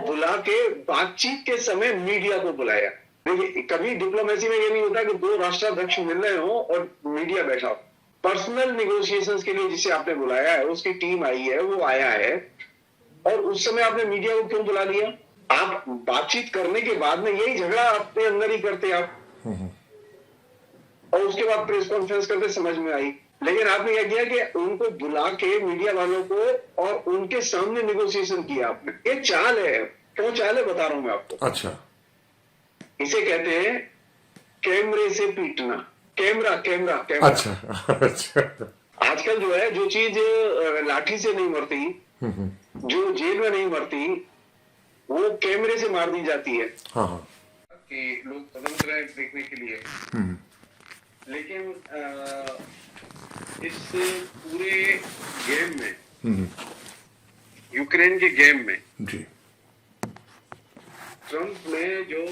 बुला के बातचीत के समय मीडिया को बुलाया। देखिए, कभी डिप्लोमेसी में ये नहीं होता कि दो राष्ट्राध्यक्ष मिल रहे हो और मीडिया बैठा हो। पर्सनल निगोशिएशंस के लिए जिसे आपने बुलाया है, उसकी टीम आई है, वो आया है, और उस समय आपने मीडिया को क्यों बुला लिया? आप बातचीत करने के बाद में यही झगड़ा अपने अंदर ही करते आप, और उसके बाद प्रेस कॉन्फ्रेंस करते समझ में आई। लेकिन आपने क्या किया कि उनको बुला के मीडिया वालों को और उनके सामने निगोशिएशन किया आपने। ये चाल है। क्यों चाल है बता रहा हूं मैं आपको। अच्छा, इसे कहते हैं कैमरे से पीटना। Camera camera camera. अच्छा अच्छा। आजकल जो है, जो चीज लाठी से नहीं मरती, जो जेल में नहीं मरती, वो कैमरे से मार दी जाती है। हाँ हाँ। कि लोग स्वतंत्र हैं देखने के लिए, लेकिन इस पूरे गेम में, यूक्रेन के गेम में, जी ट्रंप ने जो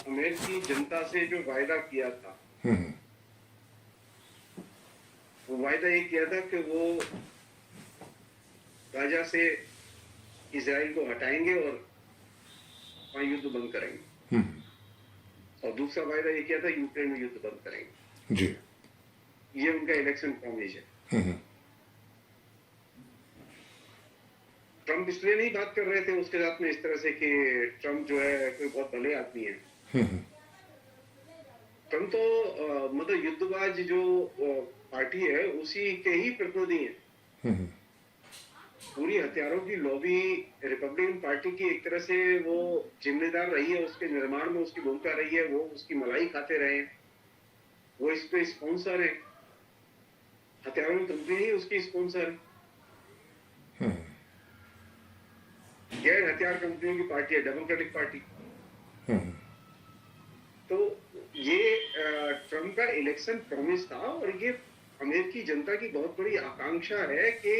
अमेरिकी जनता से जो वायदा किया था, वो वायदा ये किया था कि वो गाजा से इजराइल को हटाएंगे और वहां युद्ध बंद करेंगे, और दूसरा वायदा ये किया था यूक्रेन में युद्ध बंद करेंगे। जी। ये उनका इलेक्शन प्रॉमिस है। ट्रंप इसलिए नहीं बात कर रहे थे उसके साथ में इस तरह से कि ट्रंप जो है कोई बहुत भले आदमी है। ट्रंप तो मतलब युद्धबाज जो पार्टी है उसी के ही प्रतिनिधि हैं। पूरी हथियारों की लॉबी रिपब्लिकन पार्टी की एक तरह से वो जिम्मेदार रही है, उसके निर्माण में उसकी भूमिका रही है, वो उसकी मलाई खाते रहे, वो इस पे स्पॉन्सर है, हथियारों की कंपनी ही उसकी स्पॉन्सर है। गैर हथियार कंपनियों की पार्टी है डेमोक्रेटिक पार्टी। तो ये ट्रंप का इलेक्शन प्रॉमिस था, और ये अमेरिकी जनता की बहुत बड़ी आकांक्षा है कि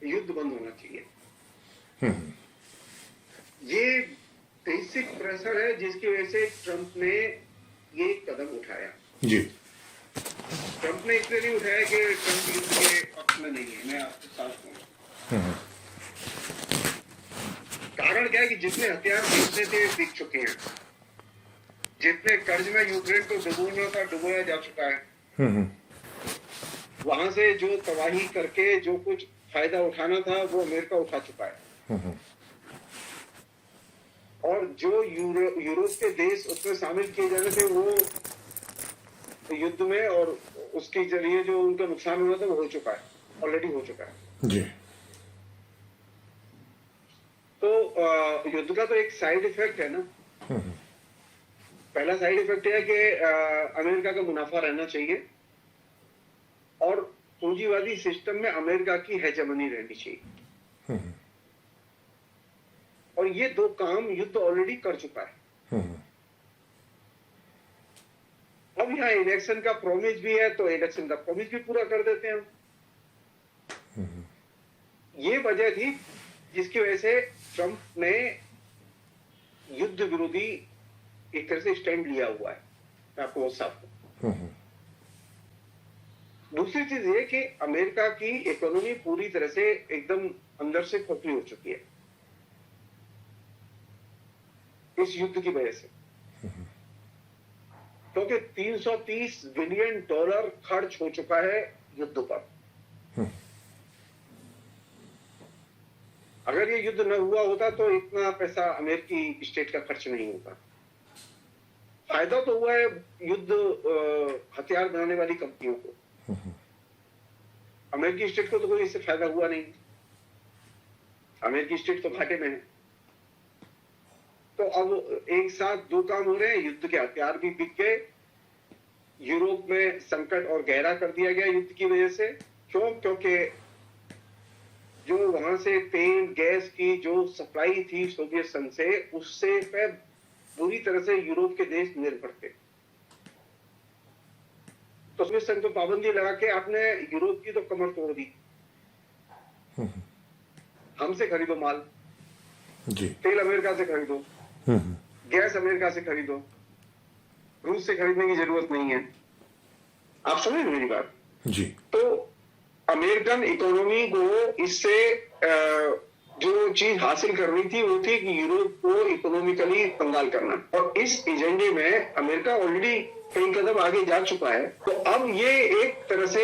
युद्ध बंद होना चाहिए। ये बेसिक प्रेशर है जिसकी वजह से ट्रंप ने ये कदम उठाया। जी। ट्रंप ने इसलिए नहीं उठाया कि ट्रंप युद्ध के पक्ष में नहीं है, मैं आपके साथ हूँ। कारण क्या है कि जितने हथियार बिकने थे बिक चुके हैं, जितने कर्ज में यूक्रेन को डुबोना था डुबोया जा चुका है, वहां से जो तबाही करके जो कुछ फायदा उठाना था वो अमेरिका उठा चुका है, और जो यूरोप के देश उसमें शामिल किए जाने थे वो युद्ध में, और उसके जरिए जो उनका नुकसान हुआ था वो हो चुका है, ऑलरेडी हो चुका है। जी। तो युद्ध का तो एक साइड इफेक्ट है ना। पहला साइड इफेक्ट है कि अमेरिका का मुनाफा रहना चाहिए, और पूंजीवादी सिस्टम में अमेरिका की हेजेमनी रहनी चाहिए, और ये दो काम युद्ध ऑलरेडी कर चुका है। अब यहाँ इलेक्शन का प्रॉमिस भी है, तो इलेक्शन का प्रॉमिस भी पूरा कर देते हैं हम। ये वजह थी जिसकी वजह से ट्रंप ने युद्ध विरोधी एक तरह से स्टैंड लिया हुआ है। मैं आपको बहुत साफ कहूं। दूसरी चीज ये कि अमेरिका की इकोनॉमी पूरी तरह से एकदम अंदर से खोखली हो चुकी है इस युद्ध की वजह से, क्योंकि 330 बिलियन डॉलर खर्च हो चुका है युद्ध पर। अगर ये युद्ध न हुआ होता तो इतना पैसा अमेरिकी स्टेट का खर्च नहीं होता। फायदा तो हुआ है युद्ध हथियार बनाने वाली कंपनियों को, अमेरिकी स्टेट को तो कोई इससे फायदा हुआ नहीं। अमेरिकी स्टेट तो घाटे में है। तो अब एक साथ दो काम हो रहे हैं, युद्ध के हथियार भी बिक गए, यूरोप में संकट और गहरा कर दिया गया युद्ध की वजह से। क्यों? क्योंकि जो वहां से तेल गैस की जो सप्लाई थी सोवियत संघ से, उससे पे पूरी तरह से यूरोप के देश निर्भर थे। तो सोवियत संघ तो पाबंदी लगा के आपने यूरोप की तो कमर तोड़ दी। हमसे खरीदो माल, जी। तेल अमेरिका से खरीदो, गैस अमेरिका से खरीदो, रूस से खरीदने की जरूरत नहीं है। आप समझ मेरी बात? जी। तो अमेरिकन इकोनॉमी को इससे जो चीज हासिल करनी थी वो थी कि यूरोप को इकोनॉमिकली कंगाल करना, और इस एजेंडे में अमेरिका ऑलरेडी कई कदम आगे जा चुका है। तो अब ये एक तरह से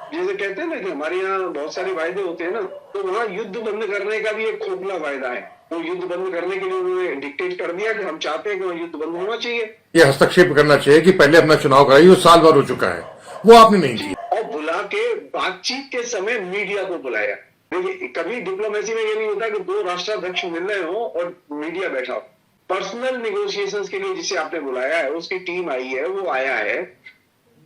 जैसे कहते हैं ना कि हमारे यहाँ बहुत सारे वायदे होते हैं ना, तो वहाँ युद्ध बंद करने का भी एक खोखला वायदा है। वो युद्ध बंद करने के लिए उन्होंने डिक्टेट कर दिया कि हम चाहते हैं कि वहाँ युद्ध बंद होना चाहिए। ये हस्तक्षेप करना चाहिए कि पहले अपना चुनाव कराइए, वो साल भर हो चुका है, वो आपने नहीं किया। और बुला के बातचीत के समय मीडिया को बुलाया। देखिए, कभी डिप्लोमेसी में ये नहीं होता कि दो राष्ट्राध्यक्ष मिल रहे हो और मीडिया बैठा हो। पर्सनल निगोशिएशंस के लिए जिसे आपने बुलाया है, उसकी टीम आई है, वो आया है,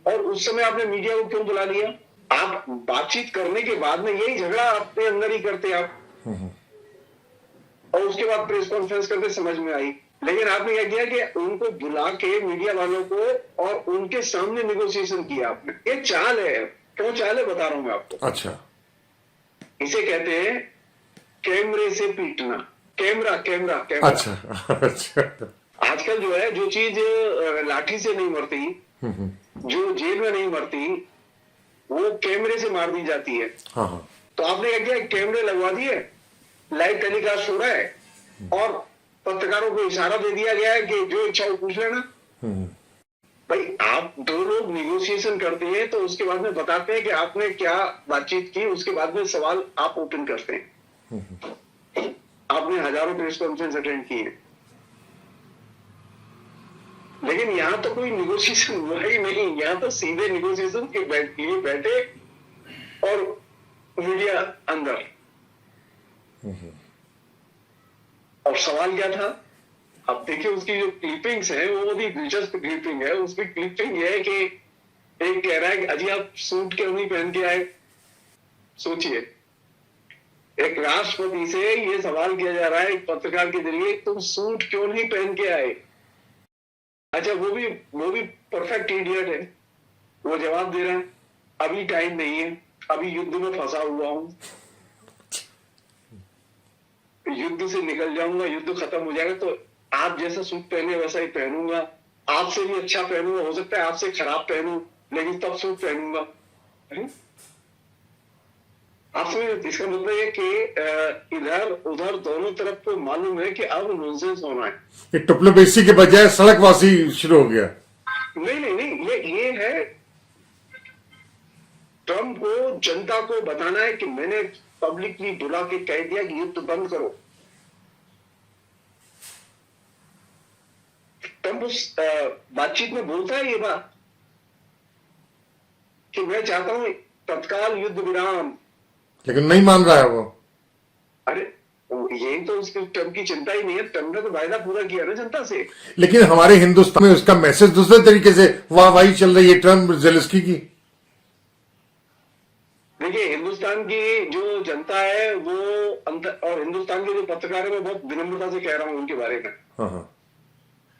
और उस समय आपने मीडिया को क्यों बुला लिया? आप बातचीत करने के बाद में यही झगड़ा अपने अंदर ही करते आप, और उसके बाद प्रेस कॉन्फ्रेंस करके समझ में आई। लेकिन आपने क्या किया कि उनको बुला के मीडिया वालों को और उनके सामने निगोशिएशन किया आपने। ये चाल है। क्यों चाल है बता रहा हूं मैं आपको। अच्छा, इसे कहते हैं कैमरे से पीटना। Camera camera camera. अच्छा अच्छा। आजकल जो है, जो चीज लाठी से नहीं मरती, जो जेल में नहीं मरती, वो कैमरे से मार दी जाती है। हाँ हाँ। तो आपने क्या किया, कैमरे लगवा दिए, लाइव टेलीकास्ट हो रहा है, और पत्रकारों को इशारा दे दिया गया है कि जो इच्छा हो पूछ लेना। भाई, आप दो लोग निगोशिएशन करते हैं तो उसके बाद में बताते हैं कि आपने क्या बातचीत की, उसके बाद में सवाल आप ओपन करते हैं। आपने हजारों प्रेस कॉन्फ्रेंस अटेंड की है, लेकिन यहां तो कोई निगोशिएशन हुआ ही नहीं। यहां तो सीधे निगोशिएशन के लिए बैठे और मीडिया अंदर। और सवाल क्या था? अब देखिए, उसकी जो क्लिपिंग्स है वो भी दिलचस्प क्लिपिंग है। उसकी क्लिपिंग ये है कि एक कह रहा है कि अजी आप सूट क्यों नहीं पहन के आए। सोचिए, एक राष्ट्रपति से ये सवाल किया जा रहा है एक पत्रकार के जरिए, तुम सूट क्यों नहीं पहन के आए। अच्छा, वो भी परफेक्ट इडियट है। वो जवाब दे रहा है, अभी टाइम नहीं है, अभी युद्ध में फंसा हुआ हूं, युद्ध से निकल जाऊंगा, युद्ध खत्म हो जाएगा तो आप जैसा सूट पहने वैसा ही पहनूंगा, आपसे भी अच्छा पहनूंगा, हो सकता है आपसे खराब पहनूं, लेकिन तब सूट पहनूंगा। आप समझ, इसका मतलब है कि इधर उधर दोनों तरफ को मालूम है कि अब नॉनसेंस होना है। ये डिप्लोमेसी के बजाय सड़कवासी शुरू हो गया। नहीं, ये है ट्रम्प को जनता को बताना है कि मैंने पब्लिकली बुला के कह दिया कि युद्ध बंद करो। ट्रम्प उस बातचीत में बोलता है ये बात कि मैं चाहता हूं तत्काल युद्ध विराम, लेकिन नहीं मान रहा है वो। अरे, यही तो उसकी ट्रम्प की चिंता ही नहीं है। ट्रम्प ने तो वायदा पूरा किया ना जनता से। लेकिन हमारे हिंदुस्तान में उसका मैसेज दूसरे तरीके से वाहवाही चल रही है ट्रम्प जेलेंस्की की। देखिए, हिंदुस्तान की जो जनता है वो और हिंदुस्तान के जो पत्रकार है, मैं बहुत विनम्रता से कह रहा हूं उनके बारे में। हाँ।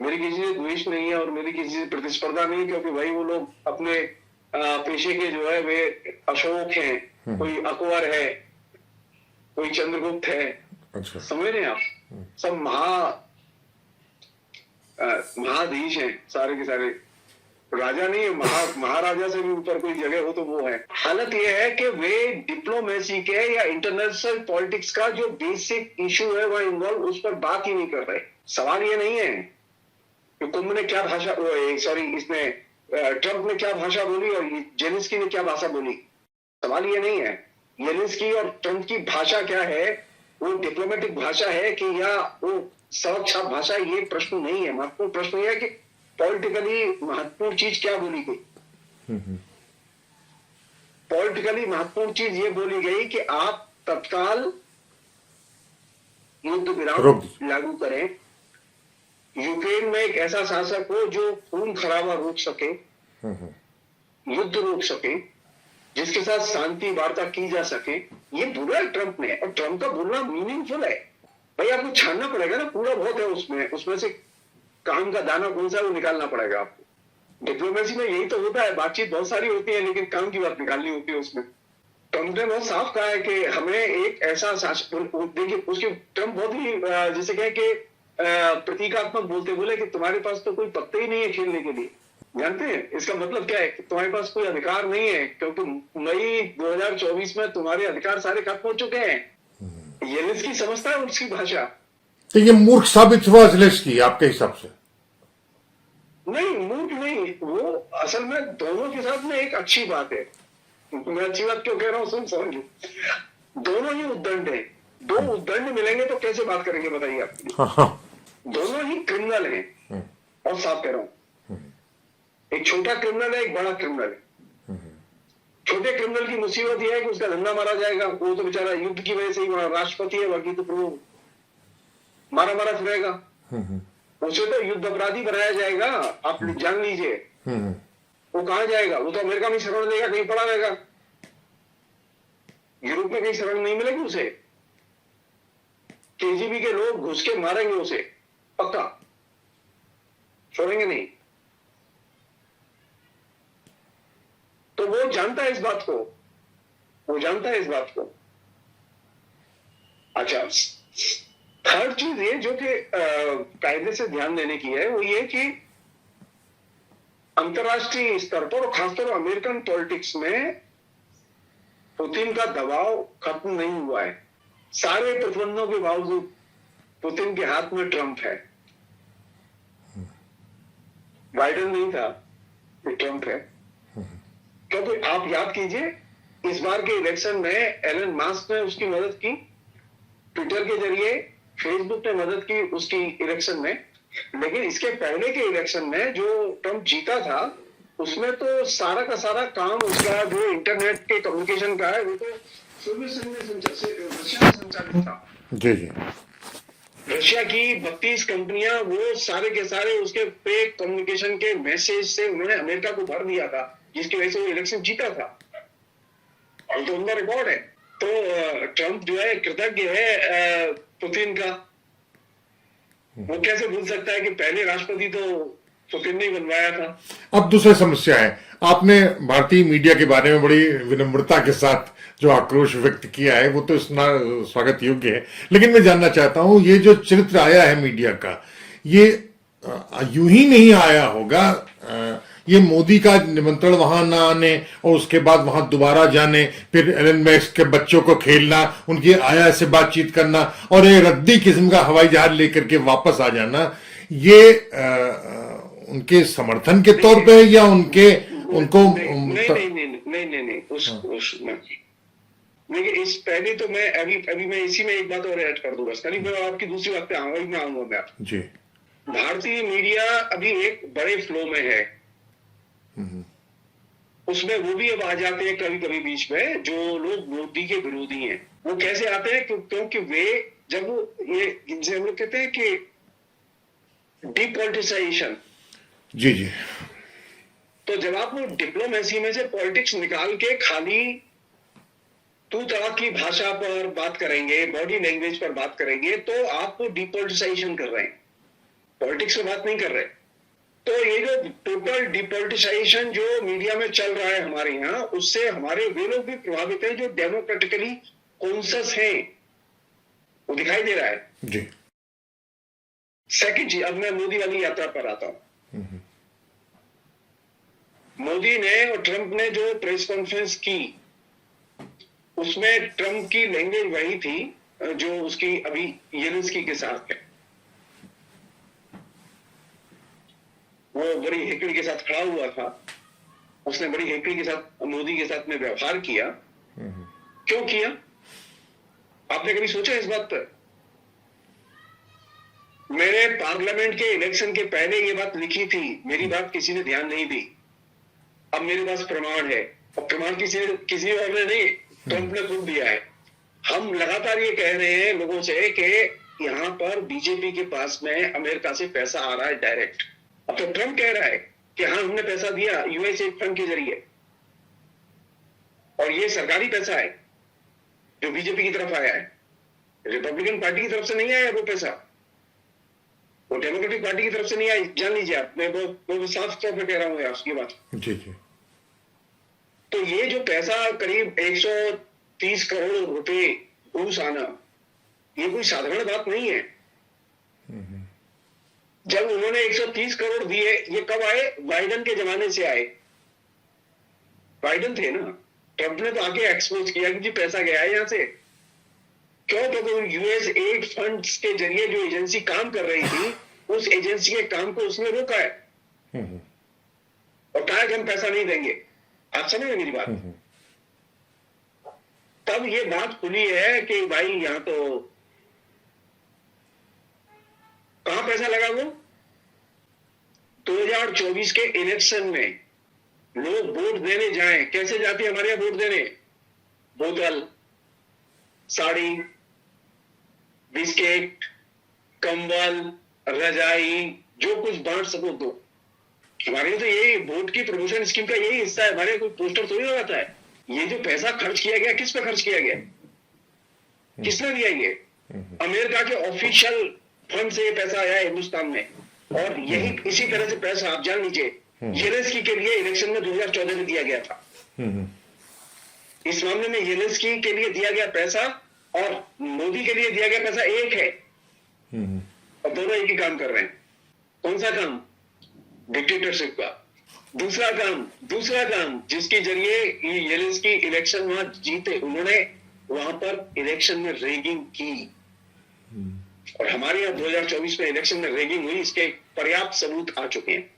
मेरी किसी से द्वेष नहीं है और मेरी किसी से प्रतिस्पर्धा नहीं है, क्योंकि भाई वो लोग अपने पेशे के जो है वे अशोक हैं, कोई अकबर है, कोई चंद्रगुप्त है। अच्छा। समझ रहे हैं आप? सब महाधीश हैं, सारे के सारे। राजा नहीं है, महाराजा से भी ऊपर कोई जगह हो तो वो है। हालत ये है कि वे डिप्लोमेसी के या इंटरनेशनल पॉलिटिक्स का जो बेसिक इशू है वह इन्वॉल्व, उस पर बात ही नहीं कर रहे। सवाल ये नहीं है कि कुंभ ने क्या भाषा, इसने ट्रम्प ने क्या भाषा बोली और जेलेंस्की ने क्या भाषा बोली। सवाल ये नहीं है जेलेंस्की और ट्रम्प की भाषा क्या है, वो डिप्लोमेटिक भाषा है कि या वो सड़क छाप भाषा, ये प्रश्न नहीं है। महत्वपूर्ण प्रश्न यह है कि पॉलिटिकली महत्वपूर्ण चीज क्या बोली गई। पॉलिटिकली महत्वपूर्ण चीज ये बोली गई कि आप तत्काल युद्ध विराम लागू करें, यूक्रेन में एक ऐसा शासक हो जो खून खराबा रोक सके, युद्ध रोक सके, जिसके साथ शांति वार्ता की जा सके। ये बोला है ट्रम्प ने, और ट्रम्प का बोलना मीनिंगफुल है। भाई, आपको छानना पड़ेगा ना, पूरा बहुत है उसमें से काम का दाना कौन सा है वो निकालना पड़ेगा आपको। डिप्लोमेसी में यही तो होता है, बातचीत बहुत सारी होती है लेकिन काम की बात निकालनी होती है उसमें। ट्रम्प ने बहुत साफ कहा है कि हमें एक ऐसा देखिए, उसके ट्रम्प बहुत ही जैसे कहे कि प्रतीकात्मक बोले कि तुम्हारे पास तो कोई पत्ते ही नहीं है खेलने के लिए। जानते हैं इसका मतलब क्या है? कि तुम्हारे पास कोई अधिकार नहीं है, क्योंकि मई 2024 में तुम्हारे अधिकार सारे खत्म हो चुके हैं। जेलेंस्की समझता है उसकी भाषा? तो ये मूर्ख साबित हुआ ज़ेलेंस्की आपके हिसाब से? नहीं, मूर्ख नहीं, वो असल में दोनों के साथ में एक अच्छी बात है। मैं अच्छी बात क्यों कह रहा हूँ, समझ लो। दोनों ही उद्दंड है, दो उद्दंड मिलेंगे तो कैसे बात करेंगे बताइए आप? हाँ हाँ। दोनों ही क्रिमिनल हैं, और साफ कह रहा हूं, एक छोटा क्रिमिनल है, एक बड़ा क्रिमिनल है। छोटे क्रिमिनल की मुसीबत यह है कि उसका धंधा मारा जाएगा, वो तो बेचारा युद्ध की वजह से ही वहां राष्ट्रपति है, बाकी तो वो मारा मारा फिरेगा। उसे तो युद्ध अपराधी बनाया जाएगा, आप जान लीजिए। वो कहां जाएगा? वो तो अमेरिका में शरण लेगा, कहीं पड़ा रहेगा, यूरोप में कहीं शरण नहीं मिलेगी उसे। केजीबी के लोग घुस के मारेंगे उसे, पक्का, छोड़ेंगे नहीं। तो वो जानता है इस बात को, वो जानता है इस बात को। अच्छा, थर्ड चीज ये जो कि कायदे से ध्यान देने की है, वो ये कि अंतरराष्ट्रीय स्तर पर और खासतौर पर अमेरिकन पॉलिटिक्स में पुतिन का दबाव खत्म नहीं हुआ है। सारे प्रतिबंधों के बावजूद पुतिन के हाथ में ट्रंप है। बाइडेन नहीं था, ये ट्रंप है। क्योंकि आप याद कीजिए, इस बार के इलेक्शन में एलन मास्क ने उसकी मदद की, ट्विटर के जरिए, फेसबुक ने मदद की उसकी इलेक्शन में। लेकिन इसके पहले के इलेक्शन में जो ट्रंप जीता था, उसमें तो सारा का सारा काम उसका जो इंटरनेट के कम्युनिकेशन का है, वो तो सोवियत संघ में रशिया में संचालित था। जी जी। रशिया की 32 कंपनियां, वो सारे के सारे उसके फेक कम्युनिकेशन के मैसेज से उन्होंने अमेरिका को भर दिया था, जिसकी वजह से वो इलेक्शन जीता था, और तो उनका रिकॉर्ड है। तो ट्रंप जो है कृतज्ञ है पुतिन का। वो कैसे भूल सकता है कि पहले राष्ट्रपति तो पुतिन ने बनवाया था। अब दूसरी समस्या है, आपने भारतीय मीडिया के बारे में बड़ी विनम्रता के साथ जो आक्रोश व्यक्त किया है, वो तो स्वागत योग्य है। लेकिन मैं जानना चाहता हूं, ये जो चरित्र आया है मीडिया का, ये यूं ही नहीं आया होगा। ये मोदी का निमंत्रण वहां ना आने और उसके बाद वहां दोबारा जाने, फिर एलन मस्क के बच्चों को खेलना, उनकी आया से बातचीत करना और एक रद्दी किस्म का हवाई जहाज लेकर के वापस आ जाना, ये उनके समर्थन के तौर पे है या उनके उनको देखिए, इस पहले तो मैं अभी मैं इसी में एक बात और ऐड कर दूंगा, कहीं मैं आपकी दूसरी बात पे आऊंगा, मैं आऊंगा मैं जी। भारतीय मीडिया अभी एक बड़े फ्लो में है, उसमें वो भी अब आ जाते हैं कभी कभी बीच में, जो लोग मोदी के विरोधी हैं। वो कैसे आते हैं? क्योंकि वे जब ये जिनसे हम लोग कहते हैं कि डिपॉलिटिसाइजेशन, जी जी, तो जब आप वो डिप्लोमेसी में से पॉलिटिक्स निकाल के खाली तू तड़ाक की भाषा पर बात करेंगे, बॉडी लैंग्वेज पर बात करेंगे, तो आप डिपॉलिटिसाइजेशन कर रहे हैं, पॉलिटिक्स से बात नहीं कर रहे। तो ये जो टोटल डिपॉलिटिसाइजेशन जो मीडिया में चल रहा है हमारे यहाँ, उससे हमारे वे लोग भी प्रभावित हैं जो डेमोक्रेटिकली कॉन्शियस हैं, वो दिखाई दे रहा है। जी। सेकंड चीज, अब मैं मोदी वाली यात्रा पर आता हूं। मोदी ने और ट्रंप ने जो प्रेस कॉन्फ्रेंस की, उसमें ट्रंप की लैंग्वेज वही थी जो उसकी अभी जेलेंस्की के साथ है। वो बड़ी हेकड़ी के साथ खड़ा हुआ था, उसने बड़ी हेकड़ी के साथ मोदी के साथ में व्यवहार किया। क्यों किया? आपने कभी सोचा इस बात पर? मैंने पार्लियामेंट के इलेक्शन के पहले ये बात लिखी थी, मेरी बात किसी ने ध्यान नहीं दी। अब मेरे पास प्रमाण है, और प्रमाण किसी और ने नहीं, ट्रंप ने खुद दिया है। हम लगातार ये कह रहे हैं लोगों से कि यहाँ पर बीजेपी के पास में अमेरिका से पैसा आ रहा है डायरेक्ट। अब तो ट्रंप कह रहा है कि हाँ, हमने पैसा दिया यूएसए फंड के जरिए, और ये सरकारी पैसा है जो बीजेपी की तरफ आया है, रिपब्लिकन पार्टी की तरफ से नहीं आया वो पैसा, वो डेमोक्रेटिक पार्टी की तरफ से नहीं आई, जान लीजिए आप। मैं वो साफ तौर पर कह रहा हूँ आपकी बात। जी जी। तो ये जो पैसा करीब 130 करोड़ रुपए घूस आना, ये कोई साधारण बात नहीं है। जब उन्होंने 130 करोड़ दिए, ये कब आए? बाइडन के जमाने से आए। बाइडन थे ना, ट्रंप ने तो आके एक्सपोज किया कि जी पैसा गया है यहां से। क्यों? क्योंकि यूएस एड फंड्स के जरिए जो एजेंसी काम कर रही थी, उस एजेंसी के काम को उसने रोका है और कहा कि हम पैसा नहीं देंगे। आप समझ मेरी बात? तब ये बात खुली है कि भाई यहां तो कहां पैसा लगा वो? 2024 के इलेक्शन में लोग वोट देने जाएं, कैसे जाती है हमारे यहां वोट देने? बोतल, साड़ी, बिस्किट, कंबल, रजाई, जो कुछ बांट सको दो। हमारे तो ये वोट की प्रमोशन स्कीम का यही हिस्सा है। हमारे कोई पोस्टर थोड़ी लगाता है। ये जो पैसा खर्च किया गया, किस पे खर्च किया गया? किसने दिया? ये अमेरिका के ऑफिशियल फंड से ये पैसा आया है हिंदुस्तान में। और यही इसी तरह से पैसा आप जान लीजिए येलेंस्की के लिए इलेक्शन में 2014 में दिया गया था। इस मामले में येलेंस्की के लिए दिया गया पैसा और मोदी के लिए दिया गया पैसा एक है और दोनों एक ही काम कर रहे हैं। कौन सा काम? डिक्टेटरशिप का। दूसरा काम जिसके जरिए येलेंस्की इलेक्शन वहां जीते, उन्होंने वहां पर इलेक्शन में रेगिंग की और हमारे यहाँ 2024 में इलेक्शन में रेगिंग हुई, इसके पर्याप्त सबूत आ चुके हैं।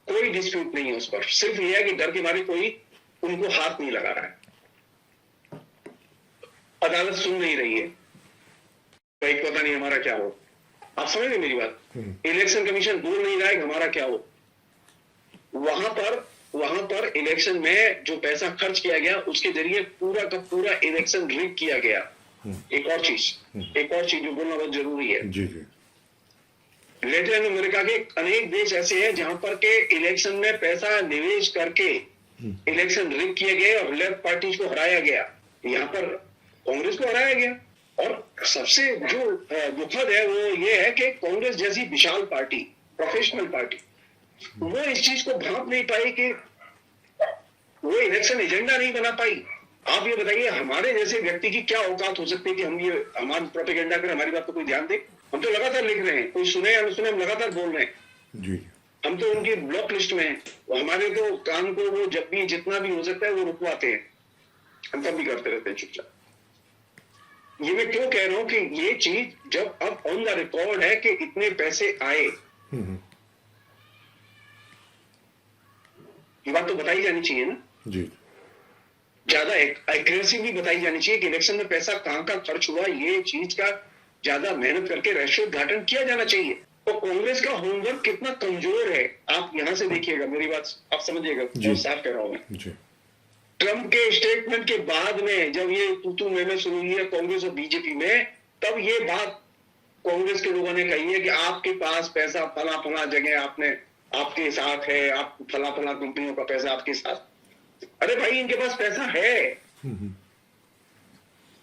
कोई डिस्प्यूट नहीं है उस पर। सिर्फ यह है कि डर के मारे कोई उनको हाथ नहीं लगा रहा है। अदालत सुन नहीं रही है, भाई पता नहीं हमारा क्या हो। आप समझ रहे मेरी बात? इलेक्शन कमीशन बोल नहीं रहा है हमारा क्या हो। वहां पर इलेक्शन में जो पैसा खर्च किया गया उसके जरिए पूरा का पूरा इलेक्शन रिग किया गया। एक और चीज जो बोलना बहुत जरूरी है। जी जी। लैटिन अमेरिका के अनेक देश ऐसे हैं जहां पर के इलेक्शन में पैसा निवेश करके इलेक्शन रिग किए गए और लेफ्ट पार्टी को हराया गया। यहाँ पर कांग्रेस को हराया गया। और सबसे जो दुखद है वो ये है कि कांग्रेस जैसी विशाल पार्टी, प्रोफेशनल पार्टी, वो इस चीज को भांप नहीं पाई कि वो इलेक्शन एजेंडा नहीं बना पाई। आप ये बताइए हमारे जैसे व्यक्ति की क्या औकात हो सकती है कि हम ये हमारा प्रोपेगेंडा करें, हमारी बात पर कोई ध्यान दे? हम तो लगातार लिख रहे हैं, कोई सुने या न सुने, हम लगातार बोल रहे हैं जी। हम तो उनकी ब्लॉक लिस्ट में हैं। हमारे तो काम को वो जब भी जितना भी हो सकता है वो रुकवाते हैं, हम तब भी करते रहते हैं चुपचाप। ये मैं क्यों कह रहा हूं कि ये चीज जब अब ऑन द रिकॉर्ड है कि इतने पैसे आए, ये बात तो बताई जानी चाहिए ना जी। ज्यादा एक्यूरेसी बताई जानी चाहिए कि इलेक्शन में पैसा कहां का खर्च हुआ। ये चीज का ज्यादा मेहनत करके रेशोद्घाटन किया जाना चाहिए। तो कांग्रेस का होमवर्क कितना कमजोर है आप यहां से देखिएगा, मेरी बात आप समझिएगा, बहुत साफ कह रहा हूं मैं। ट्रंप के स्टेटमेंट के बाद में जब ये तू में शुरू हुई है कांग्रेस और बीजेपी में, तब ये बात कांग्रेस के लोगों ने कही है कि आपके पास पैसा फला जगह आपके साथ है, आप फला कंपनियों का पैसा आपके साथ। अरे भाई इनके पास पैसा है,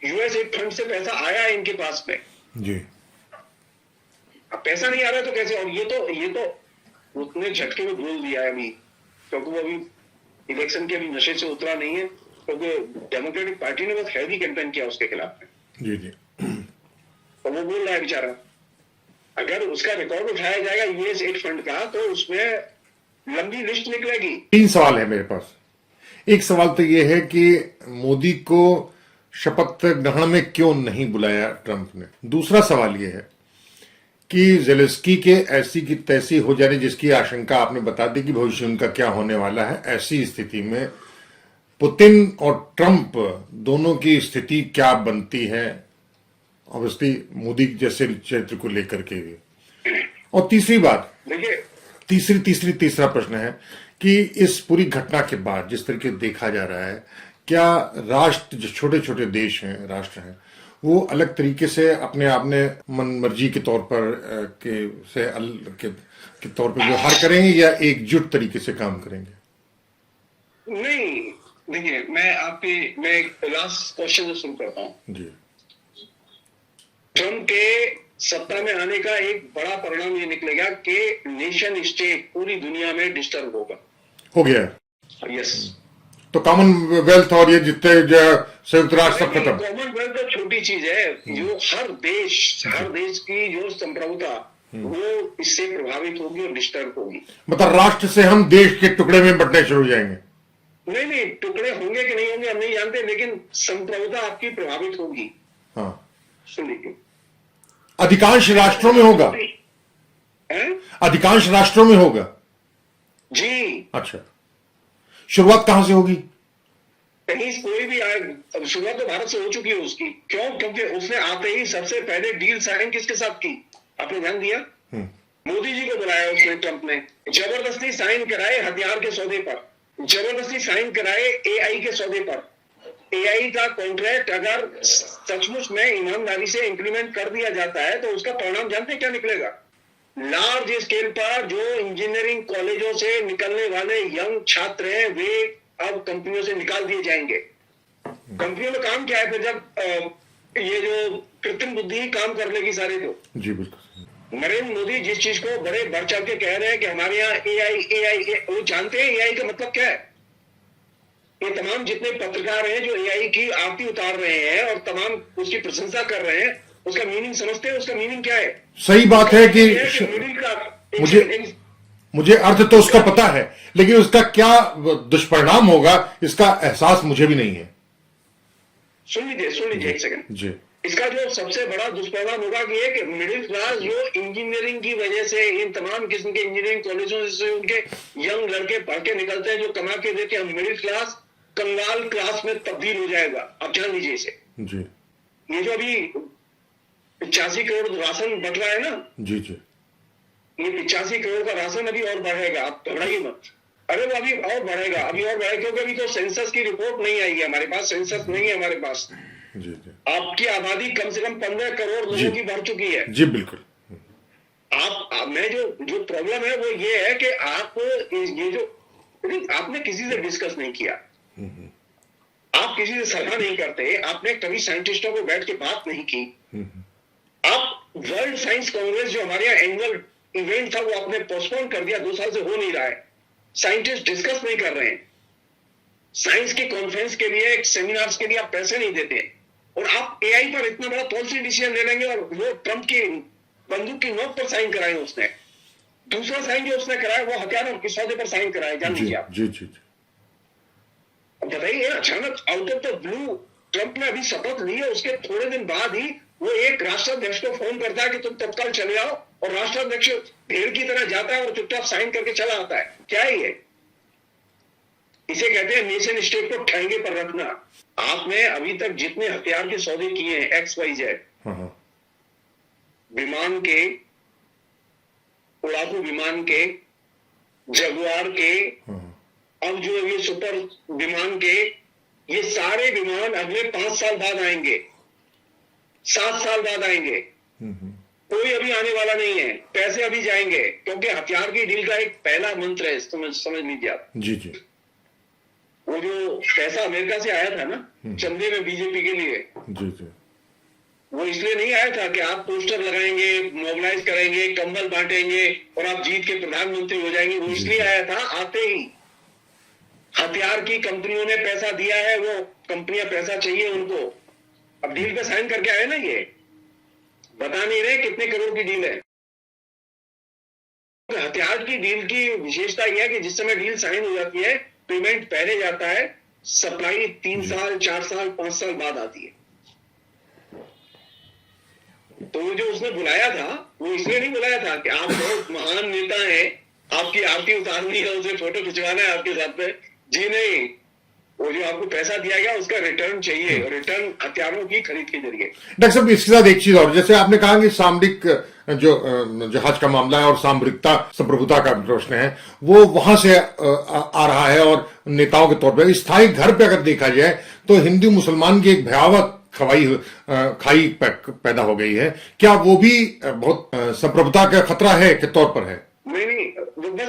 यूएस एड फंड से पैसा आया है इनके पास में जी। अब पैसा नहीं आ रहा है तो कैसे? और ये तो उतने झटके में बोल दिया है अभी, क्योंकि वो अभी इलेक्शन के अभी नशे से उतरा नहीं है, क्योंकि डेमोक्रेटिक पार्टी ने बहुत हैवी कैंपेन किया उसके खिलाफ में। जी जी। तो वो बोल रहा है बेचारा, अगर उसका रिकॉर्ड उठाया जाएगा यूएस एड फंड का तो उसमें लंबी लिस्ट निकलेगी। 3 सवाल है मेरे पास। एक सवाल तो यह है कि मोदी को शपथ ग्रहण में क्यों नहीं बुलाया ट्रंप ने। दूसरा सवाल यह है कि जेलेंस्की के ऐसी की तैसी हो जाने जिसकी आशंका आपने बता दी कि भविष्य उनका क्या होने वाला है, ऐसी स्थिति में पुतिन और ट्रंप दोनों की स्थिति क्या बनती है, ऑब्वियसली मोदी जैसे चरित्र को लेकर के भी। और तीसरी बात, देखिए तीसरा प्रश्न है कि इस पूरी घटना के बाद जिस तरीके से देखा जा रहा है, क्या राष्ट्र जो छोटे छोटे देश हैं, राष्ट्र हैं, वो अलग तरीके से अपने आप ने मन मर्जी के तौर पर के तौर पर व्यवहार करेंगे या एकजुट तरीके से काम करेंगे? नहीं, देखिए मैं लास्ट क्वेश्चन से शुरू करता हूं जी। ट्रंप के सत्ता में आने का एक बड़ा परिणाम ये निकलेगा कि नेशन स्टेट पूरी दुनिया में डिस्टर्ब हो गया। यस। तो कॉमनवेल्थ और ये जितने संयुक्त राष्ट्र सब खत्म। कॉमनवेल्थ तो छोटी चीज है, जो हर देश की जो संप्रभुता वो इससे प्रभावित होगी और डिस्टर्ब होगी। मतलब राष्ट्र से हम देश के टुकड़े में बंटने शुरू हो जाएंगे। नहीं नहीं, टुकड़े होंगे कि नहीं होंगे हम नहीं जानते, लेकिन संप्रभुता आपकी प्रभावित होगी। हाँ, सुन लीजिए, अधिकांश राष्ट्रों में होगा, हैं? अधिकांश राष्ट्रों में होगा। जी, अच्छा, शुरुआत कहां से होगी? कहीं कोई भी आए, अब शुरुआत तो भारत से हो चुकी है उसकी। क्यों? क्योंकि उसने आते ही सबसे पहले डील साइन किसके साथ की, आपने ध्यान दिया? मोदी जी को बुलाया उसने, ट्रंप ने जबरदस्ती साइन कराए हथियार के सौदे पर, जबरदस्ती साइन कराए एआई के सौदे पर। एआई का कॉन्ट्रैक्ट अगर सचमुच में ईमानदारी से इंप्लीमेंट कर दिया जाता है तो उसका परिणाम जानते हैं क्या निकलेगा? लार्ज स्केल पर जो इंजीनियरिंग कॉलेजों से निकलने वाले यंग छात्र हैं वे अब कंपनियों से निकाल दिए जाएंगे। कंपनियों में काम क्या है फिर, जब ये जो कृत्रिम बुद्धि ही काम कर लेगी सारे को। जी बिल्कुल। नरेंद्र मोदी जिस चीज को बड़े बढ़ चढ़ के कह रहे हैं कि हमारे यहाँ एआई, वो जानते हैं एआई का मतलब क्या है? ये तमाम जितने पत्रकार हैं जो एआई की आरती उतार रहे हैं और तमाम उसकी प्रशंसा कर रहे हैं, उसका मीनिंग समझते हैं? उसका मीनिंग क्या है? सही बात है कि मिडिल क्लास, मुझे अर्थ तो उसका पता है, लेकिन उसका क्या दुष्परिणाम होगा इसका एहसास मुझे भी नहीं है। सुन लीजिए एक सेकंड जी। इसका जो सबसे बड़ा दुष्परिणाम होगा कि एक मिडिल क्लास जो इंजीनियरिंग की वजह से इन तमाम किस्म के इंजीनियरिंग कॉलेजों से उनके यंग लड़के पढ़ के निकलते हैं, जो कमा के देते हैं, मिडिल क्लास कंगाल क्लास में तब्दील हो जाएगा। आप जान लीजिए इसे। जी। ये जो अभी 85 करोड़ राशन बट रहा है ना, जी जी, ये 85 करोड़ का राशन अभी और बढ़ेगा, आप घबराइए मत। अरे वो अभी और बढ़ेगा, अभी और बढ़ेगा, क्योंकि अभी तो सेंसस की रिपोर्ट नहीं आई है हमारे पास, सेंसस नहीं है हमारे पास। जी जी, आपकी आबादी कम से कम 15 करोड़ लोगों की बढ़ चुकी है। जी बिल्कुल। आप मैं जो प्रॉब्लम है वो ये है कि आप ये जो आपने किसी से डिस्कस नहीं किया, आप किसी से सलाह नहीं करते, आपने कभी साइंटिस्टों को बैठ के बात नहीं की। आप वर्ल्ड साइंस कांग्रेस जो हमारे यहाँ एनुअल इवेंट था वो आपने पोस्टपोन कर दिया, 2 साल से हो नहीं रहा है। साइंटिस्ट डिस्कस नहीं कर रहे हैं, साइंस की कॉन्फ्रेंस के लिए, सेमिनार्स के लिए आप पैसे नहीं देते, और आप एआई पर इतना बड़ा पॉलिसी डिसीजन ले लेंगे और वो ट्रंप की बंदूक की नोक पर साइन कराए उसने। दूसरा साइन जो उसने कराया वो हथियारों के सौदे पर साइन कराए, जान लीजिए आप। जी जी, बताइए, अचानक out of the blue Trump ने अभी शपथ ली है, उसके थोड़े दिन बाद ही वो एक राष्ट्राध्यक्ष को फोन करता है कि तुम तत्काल चले आओ, और राष्ट्राध्यक्ष भेड़ की तरह जाता है और चुपचाप साइन करके चला आता है। क्या है ये? इसे कहते हैं नेशन स्टेट को ठहंगे पर रखना। आपने अभी तक जितने हथियार के सौदे किए हैं, XYZ, विमान के, उड़ाकू विमान के, जगुआर के, अब जो ये सुपर विमान के, ये सारे विमान अगले 5 साल बाद आएंगे, 7 साल बाद आएंगे। कोई अभी आने वाला नहीं है, पैसे अभी जाएंगे, क्योंकि हथियार की डील का एक पहला मंत्र है, समझ लीजिए आप। जी जी, वो जो पैसा अमेरिका से आया था ना चंदे में बीजेपी के लिए, जी जी, वो इसलिए नहीं आया था कि आप पोस्टर लगाएंगे, मोबिलाइज करेंगे, कंबल बांटेंगे और आप जीत के प्रधानमंत्री हो जाएंगे। वो इसलिए आया था, आते ही हथियार की कंपनियों ने पैसा दिया है, वो कंपनियां पैसा चाहिए उनको। अब डील पे साइन करके आए ना, ये बता नहीं रहे कितने करोड़ की डील है। हथियार की डील की विशेषता यह है कि जिस समय डील साइन हो जाती है, पेमेंट पहले जाता है, सप्लाई 3 साल 4 साल 5 साल बाद आती है। तो जो उसने बुलाया था वो इसलिए नहीं बुलाया था कि आप बहुत महान नेता हैं, आपकी आरती उतारनी है, उसे फोटो खिंचवाना है आपके साथ में। जी नहीं, वो जो आपको पैसा दिया गया उसका रिटर्न चाहिए, और रिटर्न हथियारों की खरीद के जरिए। डॉक्टर साहब, इसके साथ एक चीज और, जैसे आपने कहा कि सामरिक जो जहाज का मामला है और सामरिकता संप्रभुता का प्रश्न है, वो वहां से आ रहा है, और नेताओं के तौर पर स्थायी घर पे अगर देखा जाए तो हिंदू मुसलमान की एक भयावह खाई पैदा हो गई है। क्या वो भी बहुत संप्रभुता का खतरा है के तौर पर है? नहीं, बस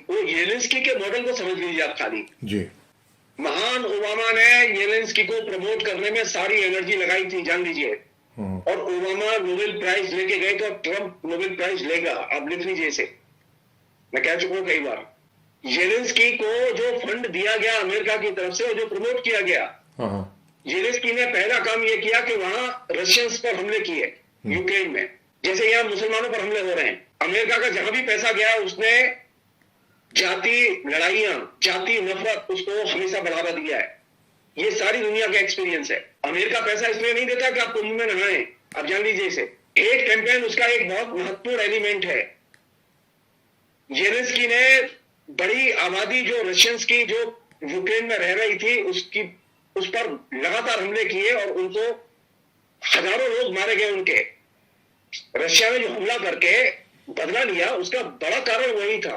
वो येलेंस्की के मॉडल को समझ लीजिए आप खाली। जी, महान ओबामा ने येलेंस्की को प्रमोट करने में सारी एनर्जी लगाई थी, जान लीजिए। और ओबामा नोबेल प्राइज लेके गए तो ट्रंप नोबेल प्राइज लेगा, आप लिख लीजिए इसे, मैं कह चुका हूं कई बार। येलेंस्की को जो फंड दिया गया अमेरिका की तरफ से और जो प्रमोट किया गया, येलेंस्की ने पहला काम यह किया कि वहां रशियंस पर हमले किए, यूक्रेन में, जैसे यहां मुसलमानों पर हमले हो रहे हैं। अमेरिका का जहां भी पैसा गया उसने जाति लड़ाइयां, जाति नफरत, उसको हमेशा बढ़ावा दिया है। ये सारी दुनिया का एक्सपीरियंस है। अमेरिका पैसा इसलिए नहीं देता कि आप कुंभ में नहाएं, आप जान लीजिए इसे। एड कैंपेन उसका एक बहुत महत्वपूर्ण एलिमेंट है। जेलेंस्की ने बड़ी आबादी जो रशियंस की जो यूक्रेन में रह रही थी उस पर लगातार हमले किए और उनको हजारों लोग मारे गए उनके। रशिया ने जो हमला करके बदला लिया उसका बड़ा कारण वही था।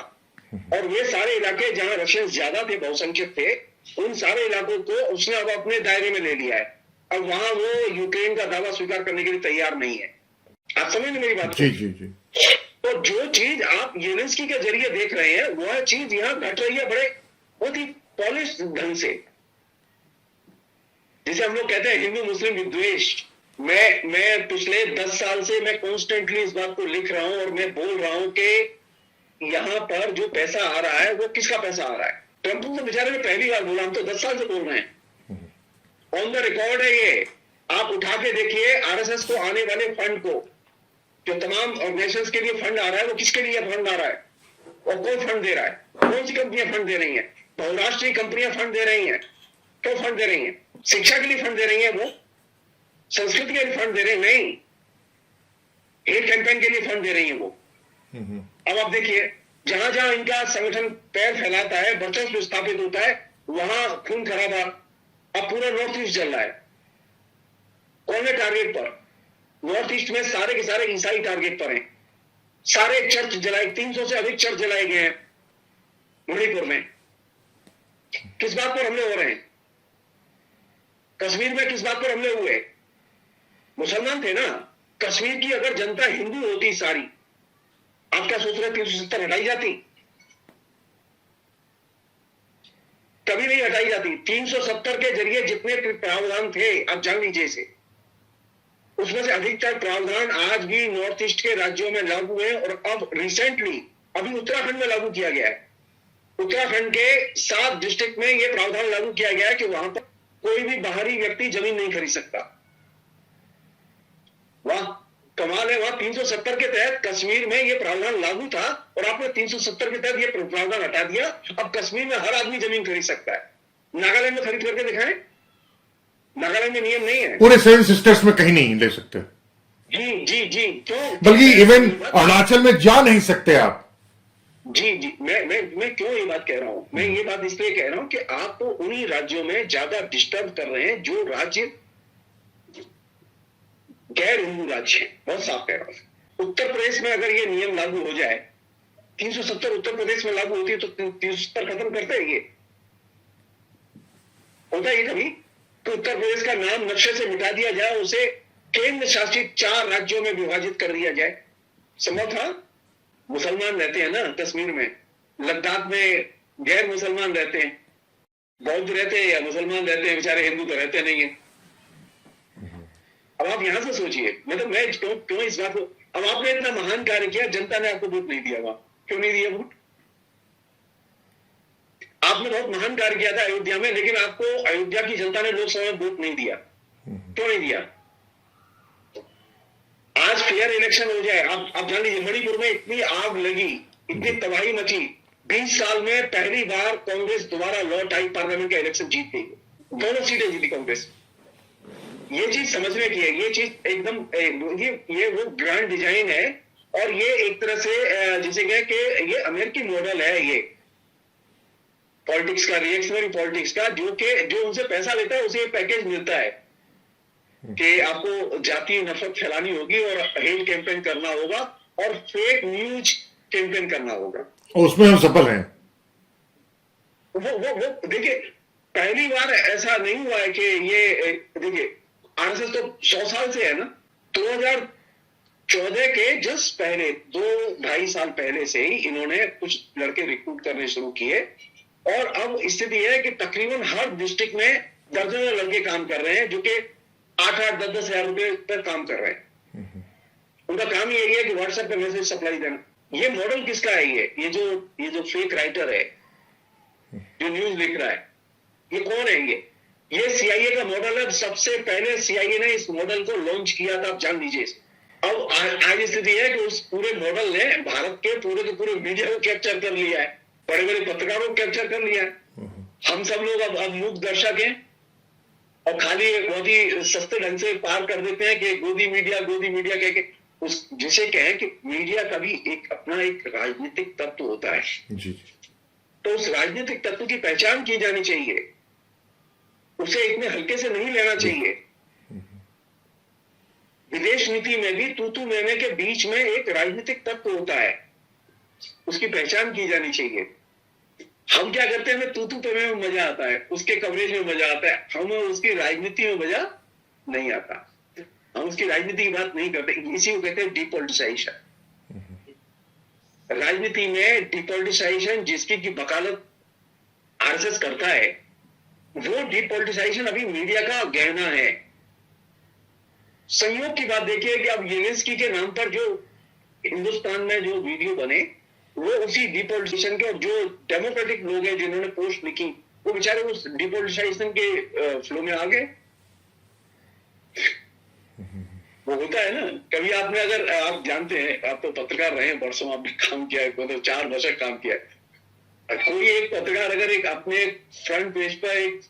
और ये सारे इलाके जहां रशियंस ज्यादा थे, बहुसंख्यक थे, उन सारे इलाकों को उसने अब अपने दायरे में ले लिया है। अब वहां वो यूक्रेन का दावा स्वीकार करने के लिए तैयार नहीं है। आप समझ मेरी बात को? जी जी जी। तो जो चीज आप जेलेंस्की के जरिए देख रहे हैं वह चीज यहां घट रही है बड़े बहुत ही पॉलिश ढंग से। जिसे हम लोग कहते हैं हिंदू मुस्लिम विद्वेष। मैं पिछले 10 साल से मैं कॉन्स्टेंटली इस बात को लिख रहा हूं और मैं बोल रहा हूं कि यहां पर जो पैसा आ रहा है वो किसका पैसा आ रहा है। ट्रंप तो बेचारे ने पहली बार बोला, हम तो 10 साल से बोल रहे हैं। ऑन द रिकॉर्ड है ये। आप उठा के देखिए आरएसएस को आने वाले फंड को, जो तमाम ऑर्गेनाइजेशंस के लिए फंड आ रहा है वो किसके लिए फंड आ रहा है और कौन फंड दे रहा है? कौन सी कंपनियां फंड दे रही हैं? बहुराष्ट्रीय कंपनियां फंड दे रही हैं। क्यों फंड दे रही हैं? शिक्षा के लिए फंड दे रही है, वो संस्कृति के लिए फंड दे रहे हैं? नहीं, एड कैंपेन के लिए फंड दे रही है वो। अब आप देखिए जहां जहां इनका संगठन पैर फैलाता है, वर्चस्व स्थापित होता है, वहां खून खराबा। अब पूरा नॉर्थ ईस्ट चल रहा है। कौन है टारगेट पर? नॉर्थ ईस्ट में सारे के सारे ईसाई टारगेट पर हैं। सारे चर्च जलाए, 300 से अधिक चर्च जलाए गए हैं मणिपुर में। किस बात पर हमले हो रहे हैं? कश्मीर में किस बात पर हमले हुए? मुसलमान थे ना। कश्मीर की अगर जनता हिंदू होती सारी, आप क्या सोच रहे? 370 हटाई जाती? कभी नहीं हटाई जाती। 370 के जरिए जितने प्रावधान थे आप जान लीजिए इसे, उसमें से अधिकतर प्रावधान आज भी नॉर्थ ईस्ट के राज्यों में लागू है। और अब रिसेंटली अभी उत्तराखंड में लागू किया गया है। उत्तराखंड के 7 डिस्ट्रिक्ट में यह प्रावधान लागू किया गया है कि वहां पर कोई भी बाहरी व्यक्ति जमीन नहीं खरीद सकता। वाह, कमाल है। वहां 370 के तहत कश्मीर में यह प्रावधान लागू था और आपने 370 के तहत यह प्रावधान हटा दिया। अब कश्मीर में हर आदमी जमीन खरीद सकता है। नागालैंड में खरीद करके दिखाएं। नागालैंड में नियम नहीं है। पूरे 7 सिस्टर्स में कहीं नहीं ले सकते। जी जी जी। क्यों? बल्कि इवन अरुणाचल में जा नहीं सकते आप। जी जी। मैं क्यों ये बात कह रहा हूं? मैं ये बात इसलिए कह रहा हूं कि आप तो उन्हीं राज्यों में ज्यादा डिस्टर्ब कर रहे हैं जो राज्य गैर हिंदू राज्य है। बहुत साफ कह रहा हूं। उत्तर प्रदेश में अगर ये नियम लागू हो जाए, 370 उत्तर प्रदेश में लागू होती है तो 370 खत्म करते हैं। ये होता है कभी तो उत्तर प्रदेश का नाम नक्शे से मिटा दिया जाए, उसे केंद्र शासित 4 राज्यों में विभाजित कर दिया जाए। संभव था? मुसलमान रहते हैं ना कश्मीर में, लद्दाख में गैर मुसलमान रहते हैं, बौद्ध रहते हैं या मुसलमान रहते हैं, बेचारे हिंदू तो रहते नहीं है। अब आप यहां से सोचिए, मतलब मैं क्यों इस बात को, अब आपने इतना महान कार्य किया, जनता ने आपको वोट नहीं दिया। वहां क्यों नहीं दिया वोट? आपने बहुत महान कार्य किया था अयोध्या में, लेकिन आपको अयोध्या की जनता ने लोकसभा में वोट नहीं दिया। क्यों नहीं दिया? आज फेयर इलेक्शन हो जाए, आप जान लीजिए मणिपुर में इतनी आग लगी, इतनी तबाही मची, 20 साल में पहली बार कांग्रेस दोबारा लौट आई, पार्लियामेंट का इलेक्शन जीत गई, दोनों सीटें जीती कांग्रेस। ये चीज समझने की है। ये चीज एकदम ये वो ग्रैंड डिजाइन है। और ये एक तरह से जिसे कहे कि ये अमेरिकी मॉडल है, ये पॉलिटिक्स का, रिएक्शनरी पॉलिटिक्स का, जो उनसे पैसा लेता है उसे पैकेज मिलता है कि आपको जातीय नफरत फैलानी होगी और हेट कैंपेन करना होगा और फेक न्यूज कैंपेन करना होगा। उसमें हम सफल हैं। वो देखिए, पहली बार ऐसा नहीं हुआ है कि ये देखिए आरएसएस तो 100 साल से है ना। 2014 के जस्ट पहले 2-2.5 साल पहले से ही इन्होंने कुछ लड़के रिक्रूट करने शुरू किए और अब स्थिति है कि तकरीबन हर डिस्ट्रिक्ट में दर्जनों लड़के काम कर रहे हैं जो कि 8-8, 10-10 हजार रुपए पर काम कर रहे हैं। उनका काम यही है कि व्हाट्सएप पे मैसेज सप्लाई देना। ये मॉडल किसका है? ये जो फेक राइटर है, जो न्यूज लिख रहा है, ये कौन है? ये सीआईए का मॉडल है। सबसे पहले सीआईए ने इस मॉडल को लॉन्च किया था, आप जान लीजिए। अब आज स्थिति है कि उस पूरे मॉडल ने भारत के पूरे मीडिया को कैप्चर कर लिया है। बड़े बड़े पत्रकारों को कैप्चर कर लिया है। हम सब लोग अब मूक दर्शक हैं और खाली बहुत ही सस्ते ढंग से पार कर देते हैं कि गोदी मीडिया कह के उस जिसे कहें कि मीडिया का भी एक अपना एक राजनीतिक तत्व होता है जी। तो उस राजनीतिक तत्व की पहचान की जानी चाहिए, उसे इतने हल्के से नहीं लेना चाहिए। विदेश नीति में भी तू मैंने के बीच में एक राजनीतिक तत्व होता है, उसकी पहचान की जानी चाहिए। हम क्या करते हैं, हमें तू पे में मजा आता है, उसके कवरेज में मजा आता है, हमें उसकी राजनीति में मजा नहीं आता। हम उसकी राजनीति की बात नहीं करते, इसी को कहते हैं डिपॉलिटिसाइजेशन। राजनीति में डिपॉलिटिसाइजेशन जिसकी की वकालत आरएसएस करता है, वो डिपॉलिटिसाइजेशन अभी मीडिया का गहना है। संयोग की बात देखिए कि अब येलेंस्की के नाम पर जो हिंदुस्तान में जो वीडियो बने वो उसी डिपॉलिटिसाइजेशन के, और जो डेमोक्रेटिक लोग हैं जिन्होंने पोस्ट लिखी वो बेचारे उस डिपॉलिटिसाइजेशन के फ्लो में आ गए। वो होता है ना, कभी आपने, अगर आप जानते हैं, आप तो पत्रकार रहे हैं वर्षों, आपने काम किया है, तो 4 दशक काम किया है। कोई एक पत्रकार अगर एक अपने फ्रंट पेज पर एक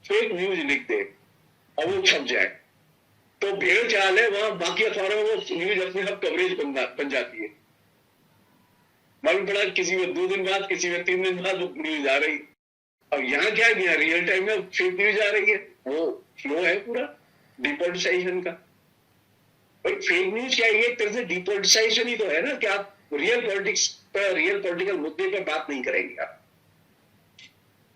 फेक न्यूज लिख दे और वो छप जाए तो भेड़ चाल है, वहां बाकी अखबारों में वो न्यूज अपने आप कवरेज बन जाती है। मालूम पड़ा किसी में 2 दिन बाद, किसी में 3 दिन बाद वो न्यूज आ रही। अब यहाँ क्या है, रियल टाइम में फेक न्यूज आ रही है, वो फ्लो है पूरा डिपॉलिटिसाइजेशन का। और फेक न्यूज क्या है, एक तरह से डिपॉलिटिसाइजेशन ही तो है ना, कि आप रियल पॉलिटिक्स पर, रियल पॉलिटिकल मुद्दे पर बात नहीं करेंगे आप।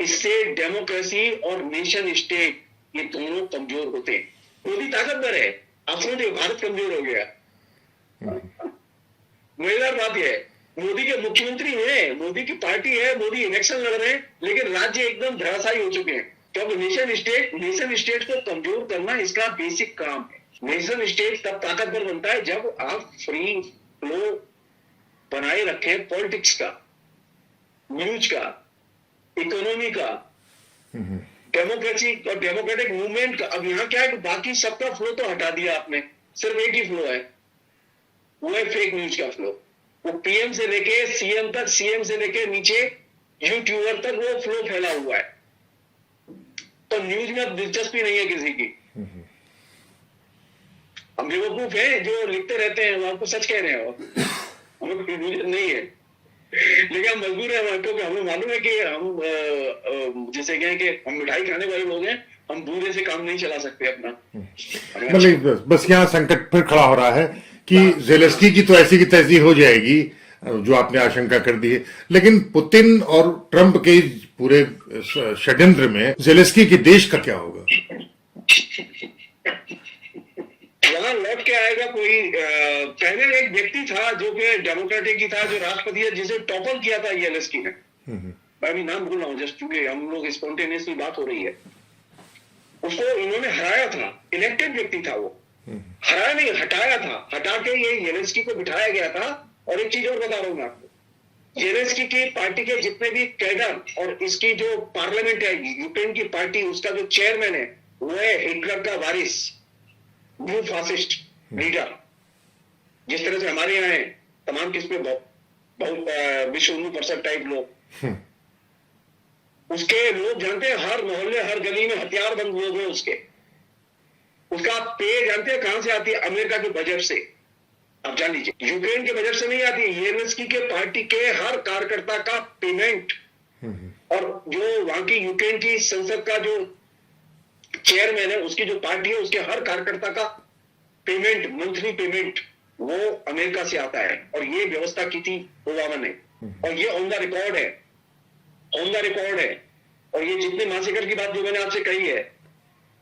इससे डेमोक्रेसी और नेशन स्टेट ये दोनों कमजोर होते हैं। मोदी ताकतवर है, आपने देखो भारत कमजोर हो गया। मजेदार बात यह है, मोदी के मुख्यमंत्री हैं, मोदी की पार्टी है, मोदी इलेक्शन लड़ रहे हैं, लेकिन राज्य एकदम धराशायी हो चुके हैं। क्योंकि नेशन स्टेट को कमजोर करना इसका बेसिक काम है। नेशन स्टेट तब ताकतवर बनता है जब आप फ्री फ्लो बनाए रखें पॉलिटिक्स का, न्यूज का, इकोनॉमी का, डेमोक्रेसी और डेमोक्रेटिक मूवमेंट का। अब यहाँ क्या है कि बाकी सबका फ्लो तो हटा दिया आपने, सिर्फ एक ही फ्लो है, वो है फेक न्यूज का फ्लो। वो पीएम से लेके सीएम तक, सीएम से लेके नीचे यूट्यूबर तक वो फ्लो फैला हुआ है। तो न्यूज में दिलचस्पी नहीं है किसी की। हम बेवकूफ हैं जो लिखते रहते हैं, वो आपको सच कह रहे हो, हमें कंफ्यूजन नहीं है, लेकिन हम मजबूर है क्योंकि हमें मालूम है कि हम जैसे कहें कि हम मिठाई खाने वाले लोग हैं, हम बूढ़े से काम नहीं चला सकते अपना। मतलब बस यहाँ संकट फिर खड़ा हो रहा है कि जेलेंस्की की तो ऐसी की तैसी हो जाएगी जो आपने आशंका कर दी है, लेकिन पुतिन और ट्रंप के पूरे षड्यंत्र में जेलेंस्की के देश का क्या होगा? वहां लौट के आएगा कोई। पहले एक व्यक्ति था जो कि डेमोक्रेटिक ही था, जो राष्ट्रपति है, जिसे टॉपल किया था येलेंस्की ने। मैं अभी नाम भूल रहा हूँ, जस्ट क्योंकि हम लोग स्पॉन्टेनियसली बात हो रही है। उसको इन्होंने हराया था, इलेक्टेड व्यक्ति था वो, हराया नहीं, हटाया था। हटा के ये येलेंस्की को बिठाया गया था। और एक चीज और बता रहा हूँ मैं आपको, जेलेंस्की की पार्टी के जितने भी कैडर और इसकी जो पार्लियामेंट है, यूक्रेन की पार्टी, उसका जो चेयरमैन है वो है हिटलर का वारिस, न्यू फासिस्ट लीडर। जिस तरह से हमारे यहाँ है तमाम किस्में बहुत विश्व हिंदू परिषद टाइप लोग, उसके लोग जानते हैं, हर मोहल्ले हर गली में हथियारबंद लोग हैं उसके। उसका पे जानते हैं कहां से आती है? अमेरिका के बजट से। आप जान लीजिए, यूक्रेन के बजट से नहीं आती है, येलेंस्की के पार्टी के हर कार्यकर्ता का पेमेंट, और जो वहां की यूक्रेन की संसद का जो चेयरमैन है, उसकी जो पार्टी है, उसके हर कार्यकर्ता का पेमेंट, मंथली पेमेंट, वो अमेरिका से आता है। और ये व्यवस्था की थी ओबामा ने, और ये ऑन द रिकॉर्ड है, ऑन द रिकॉर्ड है। और ये जितने मासिकर की बात जो मैंने आपसे कही है,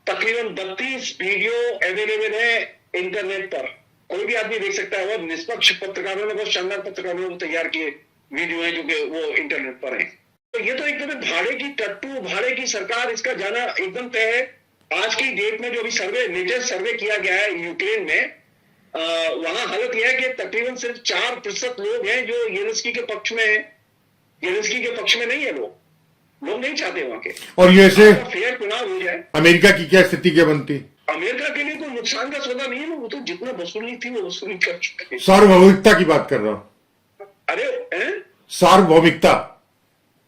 तकरीबन 32 वीडियो अवेलेबल है इंटरनेट पर, कोई भी आदमी देख सकता है। वो निष्पक्ष पत्रकारों ने, बहुत शानदार पत्रकारों ने तैयार किए वीडियो है जो कि वो इंटरनेट पर है। तो ये तो एकदम भाड़े की टट्टू, भाड़े की सरकार, इसका जाना एकदम तय है। आज की डेट में जो भी सर्वे, लेटेस्ट सर्वे किया गया है यूक्रेन में, वहां हालत यह है कि तकरीबन सिर्फ 4% लोग हैं जो येलेंस्की के पक्ष में है। येलेंस्की के पक्ष में नहीं है लोग नहीं चाहते वहां के। और ये ऐसे फेयर चुनाव हो जाए। अमेरिका की क्या स्थिति क्या बनती? अमेरिका के लिए कोई नुकसान का सौदा नहीं है, वो तो जितना वसूली थी वो वसूली कर चुके हैं। सार्वभौमिकता की बात कर रहा हूं। अरे सार्वभौमिकता,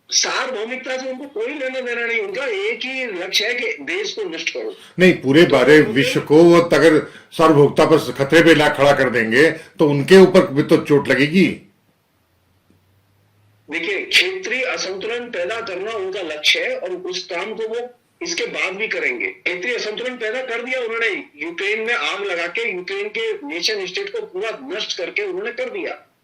सार्वभौमिकता से उनको कोई लेना देना नहीं, उनका एक ही लक्ष्य है कि देश को नष्ट करो। नहीं, पूरे बारे विश्व को वो अगर सार्वभौमिकता पर खतरे पे ला खड़ा कर देंगे तो उनके ऊपर भी तो चोट लगेगी। देखिए, क्षेत्रीय असंतुलन पैदा करना उनका लक्ष्य है और उस काम को वो इसके बाद भी करेंगे। क्षेत्रीय असंतुलन पैदा कर दिया उन्होंने, यूक्रेन में आग लगा के यूक्रेन के नेशन स्टेट को पूरा नष्ट करके उन्होंने कर दिया।